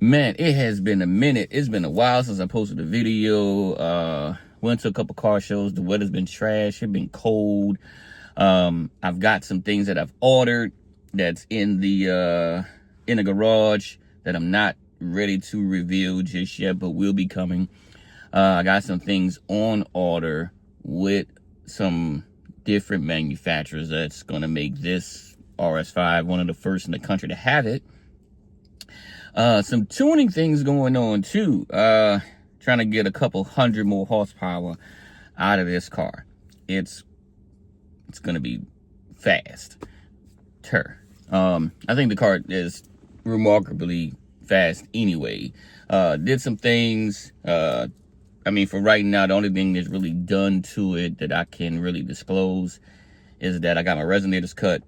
Man, it has been a minute. It's been a while since I posted a video. Went to a couple car shows. The weather's been trash. It's been cold. I've got some things that I've ordered that's in the garage that I'm not ready to reveal just yet, but will be coming. I got some things on order with some different manufacturers that's going to make this RS5 one of the first in the country to have it. Some tuning things going on too. Trying to get a couple hundred more horsepower out of this car. It's gonna be fast. I think the car is remarkably fast anyway. Did some things. I mean, for right now, the only thing that's really done to it that I can really disclose is that I got my resonators cut.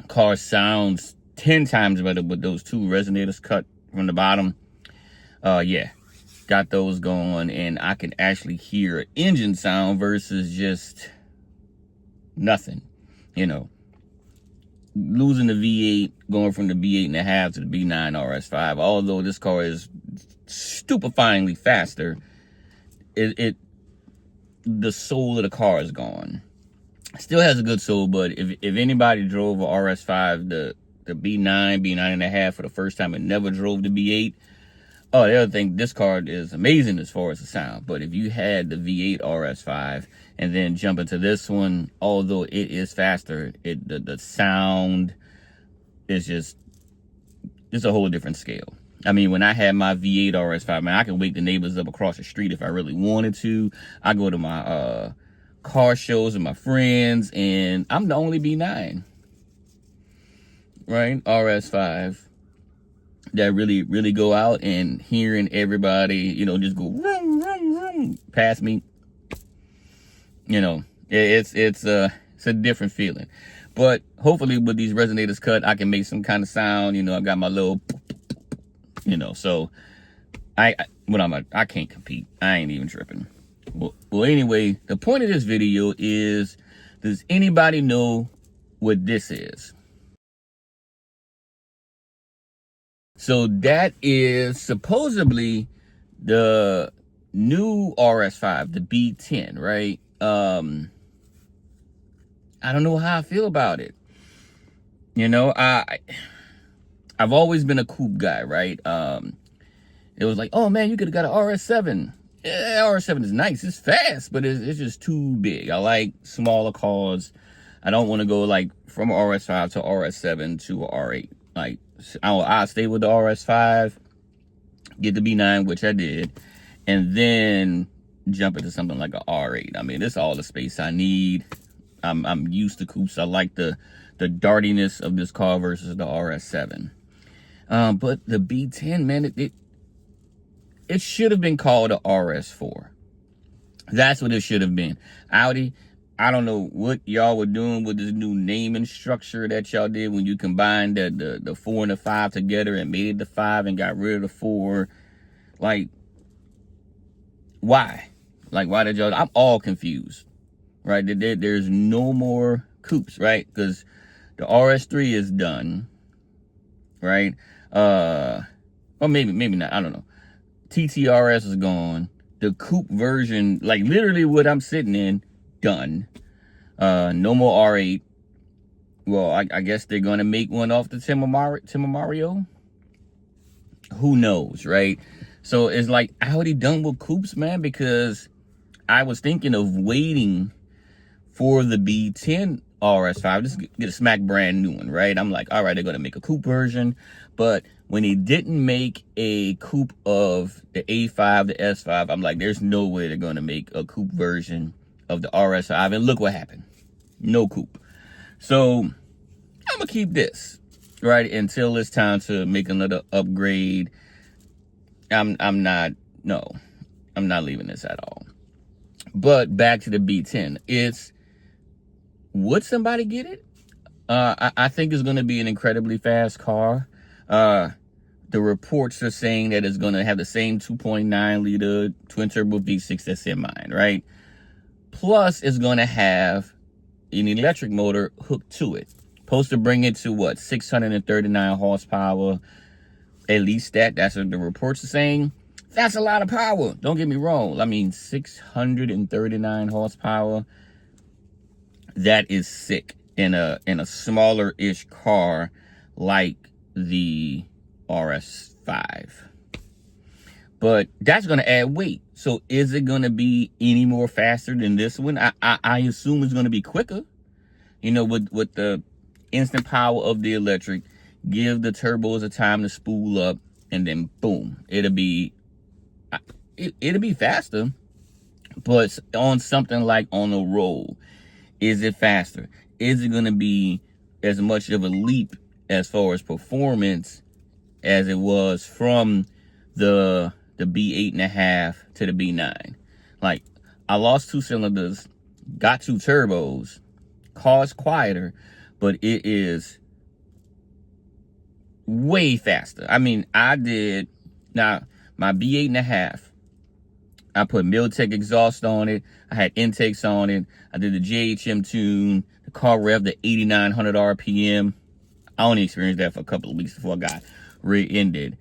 Car sounds 10 times better with those two resonators cut from the bottom. Yeah, got those going, and I can actually hear engine sound versus just nothing. You know, losing the V8, going from the B8.5 to the B9 RS5. Although this car is stupefyingly faster, the soul of the car is gone. Still has a good soul, but if anybody drove a RS5, the B9, B9.5 for the first time and never drove the B8, oh, the other thing, this car is amazing as far as the sound. But if you had the V8 RS5 and then jump into this one, although it is faster, the sound is just, it's a whole different scale. I mean, when I had my V8 RS5, man, I could wake the neighbors up across the street if I really wanted to. I go to my car shows with my friends, and I'm the only B9. Right, RS5 that really go out, and hearing everybody, you know, just go vroom, vroom, vroom, past me. You know, it's a different feeling. But hopefully with these resonators cut, I can make some kind of sound. You know, I got my little, you know, so I can't compete. I ain't even tripping. Well, anyway, the point of this video is, does anybody know what this is? So that is supposedly the new RS5, the B10, right? I don't know how I feel about it. You know, I've always been a coupe guy, right? It was like, oh man, you could have got an RS7. Yeah, RS7 is nice. It's fast, but it's just too big. I like smaller cars. I don't want to go like from RS5 to RS7 to R8. Like, I'll stay with the RS5, get the B9, which I did, and then jump into something like a R8. I mean, it's all the space I need. I'm used to coupes. I like the dartiness of this car versus the RS7. But the B10, man, it should have been called a RS4. That's what it should have been. Audi, I don't know what y'all were doing with this new naming structure that y'all did when you combined the 4 and the 5 together and made it the 5 and got rid of the 4. Like, why? Like, why did y'all? I'm all confused, right? There's no more coupes, right? Because the RS3 is done, right? Or maybe not. I don't know. TTRS is gone. The coupe version, like literally what I'm sitting in, done. No more R8. Well, I guess they're gonna make one off the Tim Mario. Who knows, right? So it's like Audi done with coupes, man, because I was thinking of waiting for the B10 RS5, just get a smack brand new one, right? I'm like, all right, they're gonna make a coupe version, but when they didn't make a coupe of the A5, the S5, I'm like, there's no way they're gonna make a coupe version of the RS5, and look what happened. No coupe. So I'm gonna keep this, right, until it's time to make another upgrade. I'm not leaving this at all. But back to the B10. Would somebody get it? I think it's gonna be an incredibly fast car. The reports are saying that it's gonna have the same 2.9 liter twin turbo V6 that's in mine, right? Plus, it's going to have an electric motor hooked to it. Supposed to bring it to, what, 639 horsepower. At least that's what the reports are saying. That's a lot of power. Don't get me wrong. I mean, 639 horsepower. That is sick in a smaller-ish car like the RS5. But that's going to add weight. So is it going to be any more faster than this one? I assume it's going to be quicker. You know, with the instant power of the electric, give the turbos a time to spool up, and then boom, it'll be faster. But on something like on a roll, is it faster? Is it going to be as much of a leap as far as performance as it was from the B8.5 to the B9? Like, I lost 2 cylinders, got 2 turbos, car's quieter, but it is way faster. I mean, now my B8.5, I put Miltech exhaust on it. I had intakes on it. I did the JHM tune. The car revved at 8,900 RPM. I only experienced that for a couple of weeks before I got rear-ended.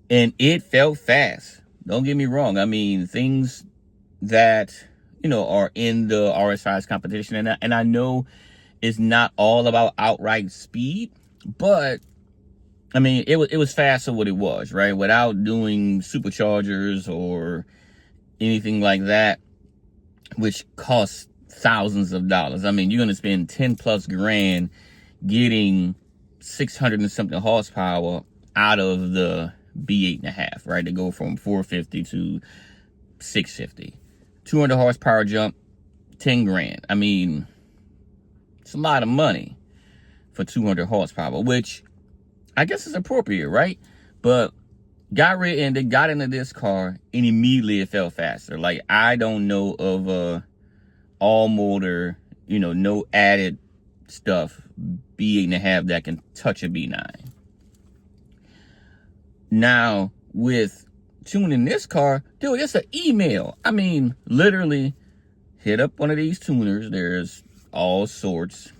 And it felt fast. Don't get me wrong. I mean, things that, you know, are in the RS5's competition. And I know it's not all about outright speed, but I mean, it was fast for what it was, right? Without doing superchargers or anything like that, which costs thousands of dollars. I mean, you're going to spend 10 plus grand getting 600 and something horsepower out of the B8.5, right? To go from 450 to 650. 200 horsepower jump, 10 grand. I mean, it's a lot of money for 200 horsepower, which I guess is appropriate, right? But got rear-ended, got into this car, and immediately it felt faster. Like, I don't know of a all-motor, you know, no added stuff, B8.5 that can touch a B9. Now, with tuning this car, dude, it's an email. I mean, literally, hit up one of these tuners. There's all sorts.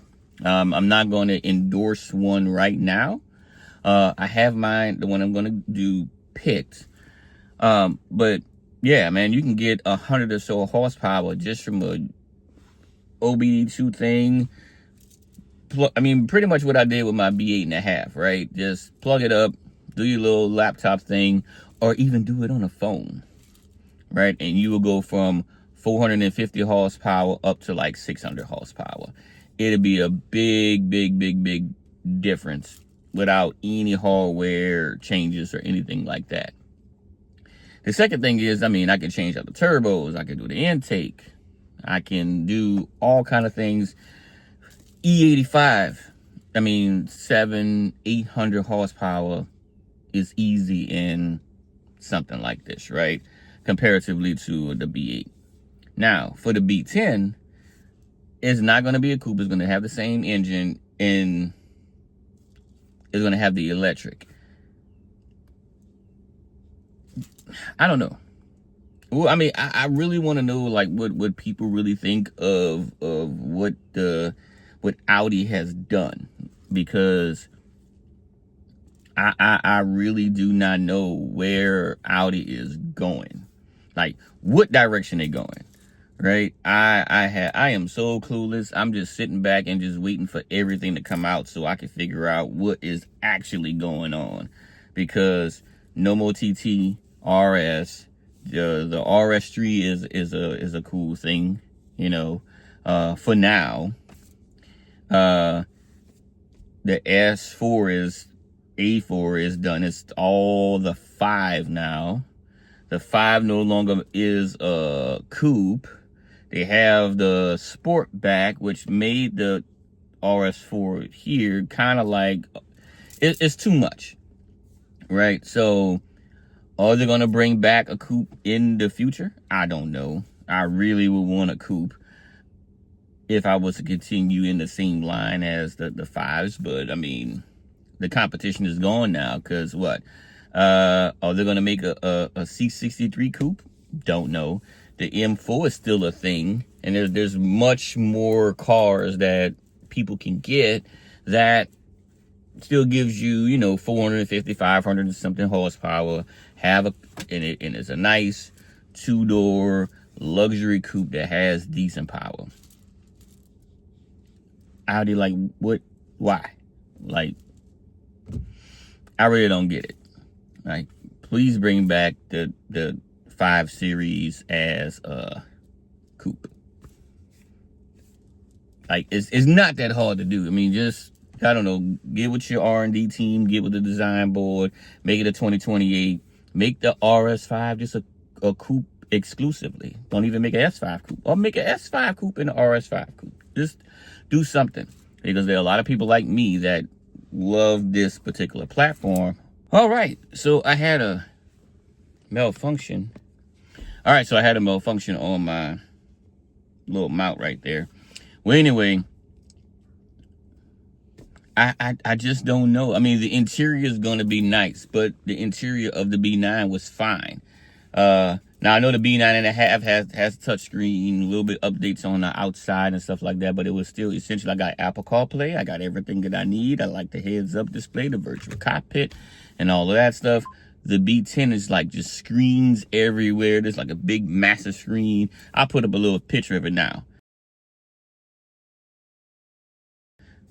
I'm not going to endorse one right now. I have mine, the one I'm going to do, picked. But yeah, man, you can get 100 or so horsepower just from a OBD2 thing. I mean, pretty much what I did with my B8.5, right? Just plug it up, do your little laptop thing, or even do it on a phone, right? And you will go from 450 horsepower up to like 600 horsepower. It'll be a big difference without any hardware changes or anything like that. The second thing is, I mean, I can change out the turbos. I can do the intake. I can do all kind of things. E85, I mean, 800 horsepower is easy in something like this, right? Comparatively to the B8. Now, for the B10, it's not going to be a coupe. It's going to have the same engine, and it's going to have the electric. I don't know. Well, I mean, I really want to know, like, what people really think of what Audi has done, because I really do not know where Audi is going, like what direction they're going, right? I am so clueless. I'm just sitting back and just waiting for everything to come out so I can figure out what is actually going on, because no more TT RS. The RS3 is a cool thing, you know, for now. The A4 is done. It's all the 5 now. The 5 no longer is a coupe. They have the Sportback, which made the RS4 here kind of like, it's too much, right? So, are they going to bring back a coupe in the future? I don't know. I really would want a coupe if I was to continue in the same line as the 5s. But, I mean, the competition is gone now, because what? Are they going to make a C63 coupe? Don't know. The M4 is still a thing. And there's much more cars that people can get that still gives you, 450, 500 and something horsepower. And it's a nice 2-door luxury coupe that has decent power. Audi, like, what? Why? Like, I really don't get it. Like, please bring back the 5 Series as a coupe. Like, it's not that hard to do. I mean, just, I don't know, get with your R&D team, get with the design board, make it a 2028, make the RS5 just a coupe exclusively. Don't even make an S5 coupe, or make an S5 coupe and an RS5 coupe. Just do something, because there are a lot of people like me that love this particular platform. All right, so I had a malfunction. All right, so I had a malfunction on my little mount right there. Well, anyway, I just don't know. I mean, the interior is going to be nice, but the interior of the B9 was fine. Now, I know the B9.5 has touchscreen, a little bit updates on the outside and stuff like that, but it was still essentially, I got Apple CarPlay. I got everything that I need. I like the heads-up display, the virtual cockpit, and all of that stuff. The B10 is like just screens everywhere. There's like a big, massive screen. I'll put up a little picture of it now.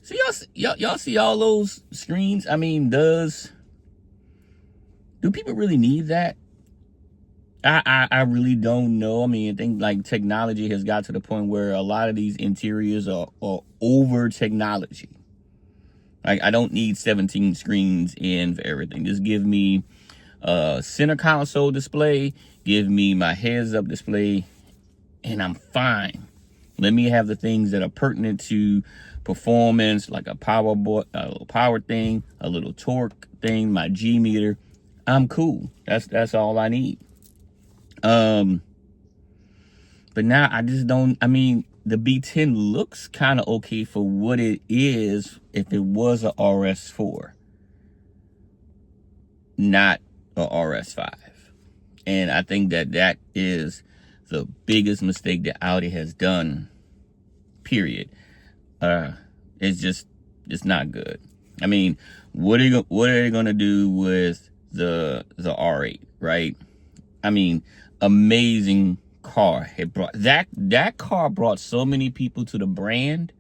So y'all see all those screens? I mean, do people really need that? I really don't know. I mean, I think like technology has got to the point where a lot of these interiors are over technology. Like, I don't need 17 screens in for everything. Just give me a center console display, give me my heads up display, and I'm fine. Let me have the things that are pertinent to performance, like a little power thing, a little torque thing, my G meter. I'm cool. That's all I need. But now I just don't. I mean, the B10 looks kind of okay for what it is if it was a RS4, not a RS5. And I think that is the biggest mistake that Audi has done, period. It's not good. I mean, what are they gonna do with the R8, right? I mean, amazing car. It brought that car brought so many people to the brand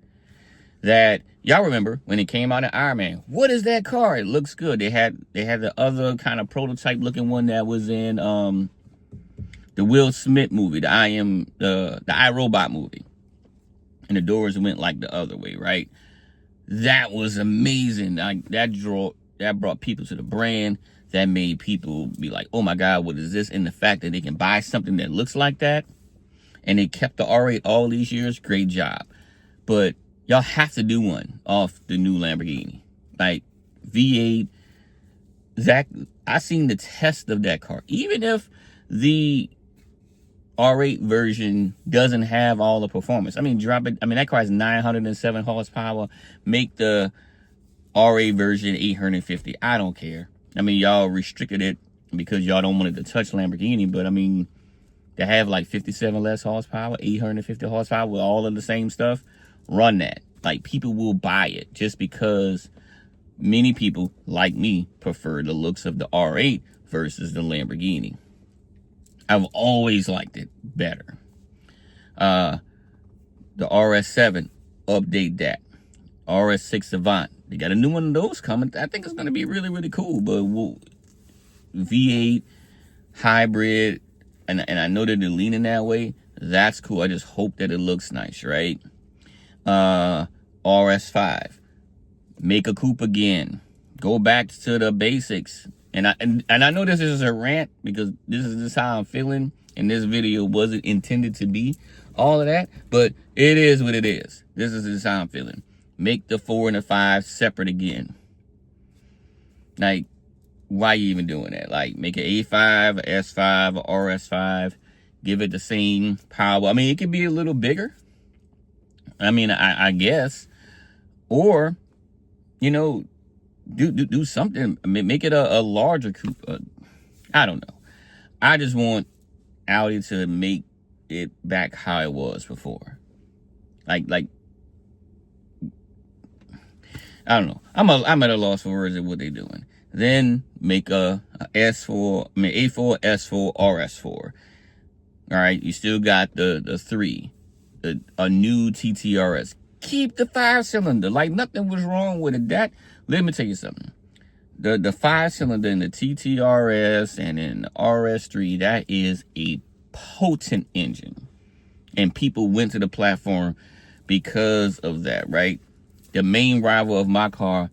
that y'all remember when it came out in Iron Man. What is that car? It looks good. They had the other kind of prototype looking one that was in the Will Smith movie, the iRobot movie. And the doors went like the other way, right? That was amazing. Like, that brought people to the brand. That made people be like, oh my God, what is this? And the fact that they can buy something that looks like that, and they kept the R8 all these years, great job. But y'all have to do one off the new Lamborghini. Like, V8, I seen the test of that car. Even if the R8 version doesn't have all the performance, I mean, drop it. I mean, that car has 907 horsepower. Make the R8 version 850. I don't care. I mean, y'all restricted it because y'all don't want it to touch Lamborghini, but I mean, to have like 57 less horsepower, 850 horsepower with all of the same stuff, run that. Like, people will buy it just because many people, like me, prefer the looks of the R8 versus the Lamborghini. I've always liked it better. The RS7, update that. RS6 Avant, they got a new one of those coming. I think it's going to be really, really cool. But V8 hybrid, and I know that they're leaning that way. That's cool. I just hope that it looks nice, right? RS5, make a coupe again. Go back to the basics. And I know this is a rant because this is just how I'm feeling, and this video wasn't intended to be all of that, but it is what it is. This is just how I'm feeling. Make the 4 and the 5 separate again. Like, why are you even doing that? Like, make an A5, a S5, a RS5, give it the same power. I mean, it could be a little bigger. I mean, I guess, or, do something. I mean, make it a larger coupe. I don't know. I just want Audi to make it back how it was before. Like I don't know. I'm at a loss for words of what they're doing. Then make a S4, I mean A4, S4, RS4. All right, you still got the 3, a new TTRS. Keep the 5-cylinder. Like nothing was wrong with it. That, let me tell you something. The 5-cylinder in the TTRS and in the RS3, that is a potent engine. And people went to the platform because of that, right? The main rival of my car,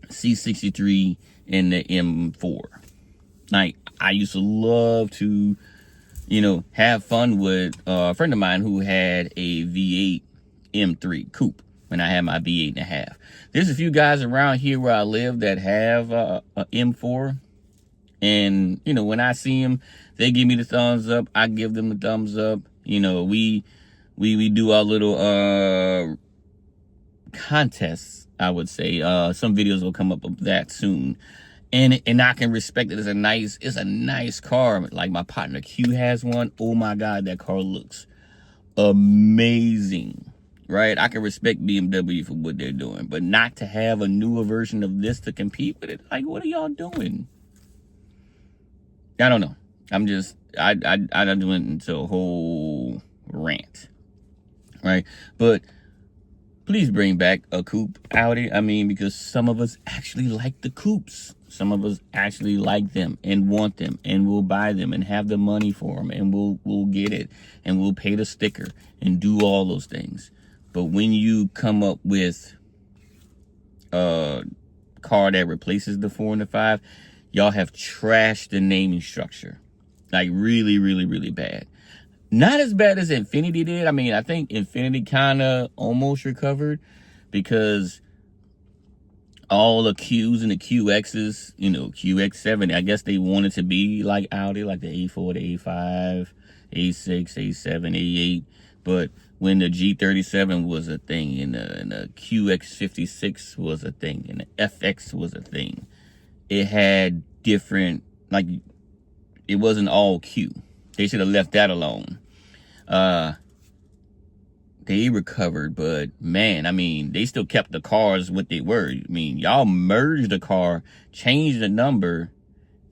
C63 and the M4. Like, I used to love to, have fun with a friend of mine who had a V8 M3 coupe when I had my V8 and a half. There's a few guys around here where I live that have a M4. And, when I see them, they give me the thumbs up. I give them the thumbs up. We do our little contests, I would say. Some videos will come up of that soon. And I can respect it. It's a nice car. Like my partner Q has one. Oh my God, that car looks amazing. Right? I can respect BMW for what they're doing, but not to have a newer version of this to compete with it. Like, what are y'all doing? I don't know. I done went into a whole rant. Right? But please bring back a coupe Audi. I mean, because some of us actually like the coupes. Some of us actually like them and want them and will buy them and have the money for them and we'll get it and we'll pay the sticker and do all those things. But when you come up with a car that replaces the 4 and the 5, y'all have trashed the naming structure. Like really, really, really bad. Not as bad as Infiniti did. I mean, I think Infiniti kind of almost recovered because all the Qs and the QXs, QX70, I guess they wanted to be like Audi, like the A4, the A5, A6, A7, A8. But when the G37 was a thing and the QX56 was a thing and the FX was a thing, it had different, like, it wasn't all Q. They should have left that alone. They recovered, but man, I mean, they still kept the cars what they were. I mean, y'all merged the car, changed the number,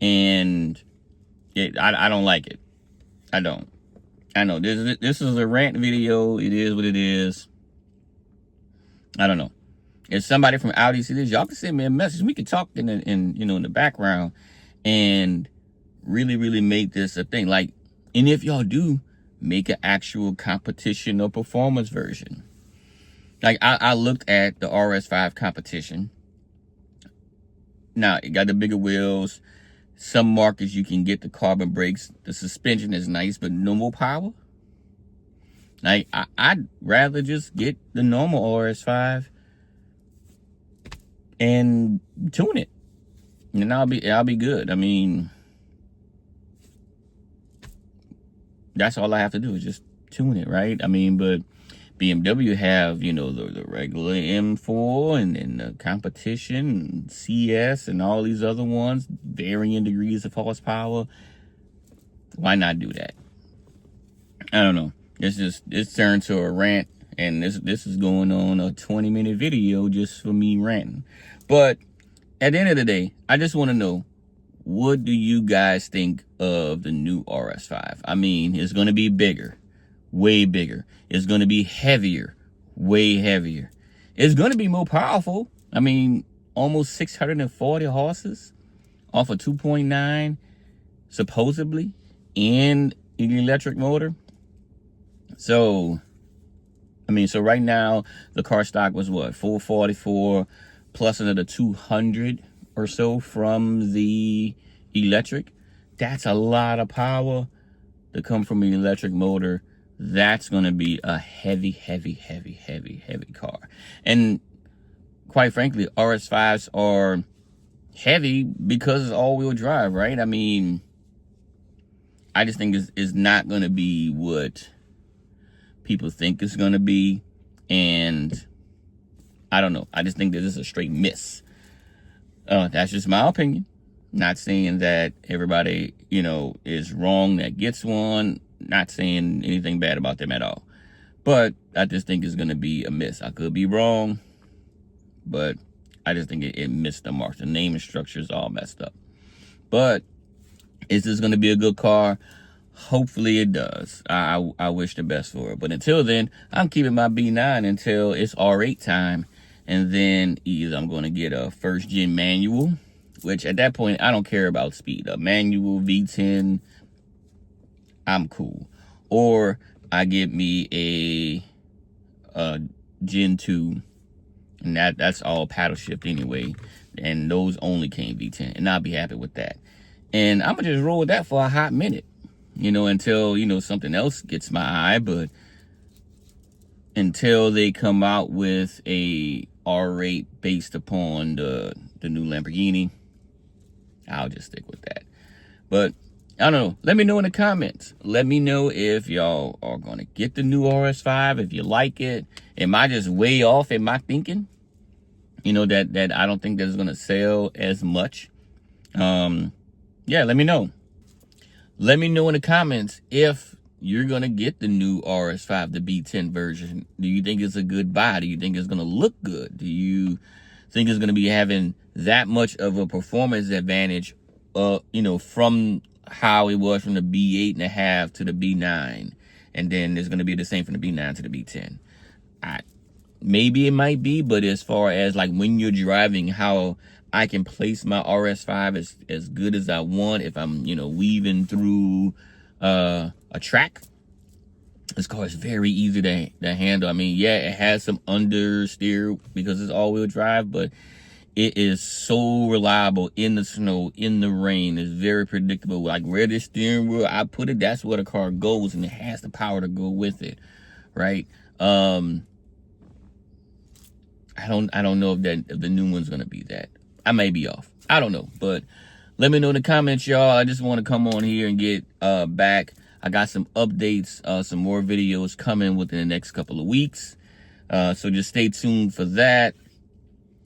and I don't like it. I don't. I know this is a rant video. It is what it is. I don't know. If somebody from Audi see this, y'all can send me a message. We can talk in the background and really, really make this a thing. Like, and if y'all do, make an actual competition or performance version. Like I looked at the RS5 competition. Now it got the bigger wheels. Some markets you can get the carbon brakes. The suspension is nice, but no more power. Like I'd rather just get the normal RS5 and tune it, and I'll be good. I mean, that's all I have to do is just tune it, right? I mean, but BMW have, the regular M4 and then the competition, and CS and all these other ones, varying degrees of horsepower. Why not do that? I don't know. It's turned to a rant, and this is going on a 20-minute video just for me ranting. But at the end of the day, I just want to know, what do you guys think of the new RS5? I mean, it's going to be bigger, way bigger. It's going to be heavier, way heavier. It's going to be more powerful. I mean, almost 640 horses off a 2.9, supposedly, and an electric motor. So, I mean, so right now, the car stock was what, 444 plus another 200 or so from the electric. That's a lot of power to come from an electric motor. That's going to be a heavy, heavy, heavy, heavy, heavy car. And quite frankly, RS5s are heavy because it's all-wheel drive, right? I mean, I just think it's not going to be what people think it's going to be. And I don't know. I just think that this is a straight miss. That's just my opinion. Not saying that everybody, is wrong that gets one. Not saying anything bad about them at all. But I just think it's going to be a miss. I could be wrong, but I just think it missed the mark. The naming structure is all messed up. But is this going to be a good car? Hopefully it does. I wish the best for it. But until then, I'm keeping my B9 until it's R8 time. And then either I'm going to get a first gen manual, which at that point, I don't care about speed. A manual V10, I'm cool. Or I get me a Gen 2, and that's all paddle shift anyway. And those only came V10, and I'll be happy with that. And I'm going to just roll with that for a hot minute, until, something else gets my eye. But until they come out with a R8 based upon the new Lamborghini, I'll just stick with that. But I don't know. Let me know in the comments. Let me know if y'all are going to get the new RS5, if you like it. Am I just way off in my thinking? That I don't think that's going to sell as much. Yeah, let me know. Let me know in the comments if you're going to get the new RS5, the B10 version. Do you think it's a good buy? Do you think it's going to look good? Do you think it's going to be having that much of a performance advantage, from how it was from the B8.5 to the B9? And then it's going to be the same from the B9 to the B10. Maybe it might be, but as far as like when you're driving, how I can place my RS5 as good as I want if I'm, weaving through a track. This car is very easy to handle. I mean, yeah, it has some understeer because it's all-wheel drive, but it is so reliable in the snow, in the rain. It's very predictable. Like where the steering wheel I put it, that's where the car goes, and it has the power to go with it, right? I don't know if the new one's gonna be that. I may be off. I don't know, but let me know in the comments, y'all. I just want to come on here and get back. I got some updates, some more videos coming within the next couple of weeks. So just stay tuned for that.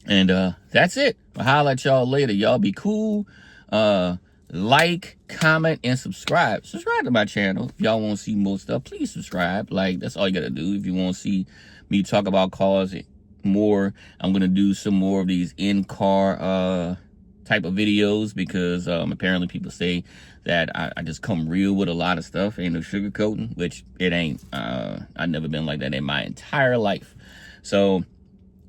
And that's it. I'll holler at y'all later. Y'all be cool. Like, comment, and subscribe. Subscribe to my channel. If y'all want to see more stuff, please subscribe. Like, that's all you got to do. If you want to see me talk about cars more, I'm going to do some more of these in-car type of videos because apparently people say that I just come real with a lot of stuff. Ain't no sugarcoating, which it ain't. I've never been like that in my entire life. So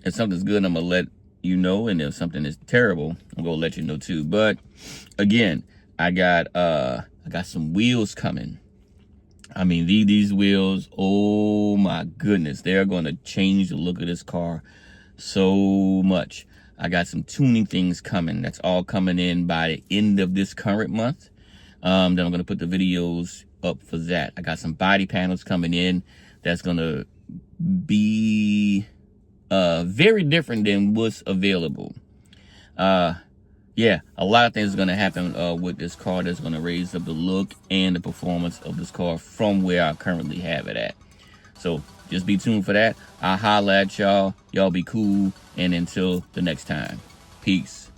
if something's good, I'm going to let you know, and if something is terrible, I'm going to let you know too. But again, I got some wheels coming. I mean, these wheels, oh my goodness, they're going to change the look of this car so much. I got some tuning things coming. That's all coming in by the end of this current month. Then I'm going to put the videos up for that. I got some body panels coming in that's going to be very different than what's available. Yeah, a lot of things are going to happen with this car that's going to raise up the look and the performance of this car from where I currently have it at. So just be tuned for that. I'll holla at y'all. Y'all be cool. And until the next time, peace.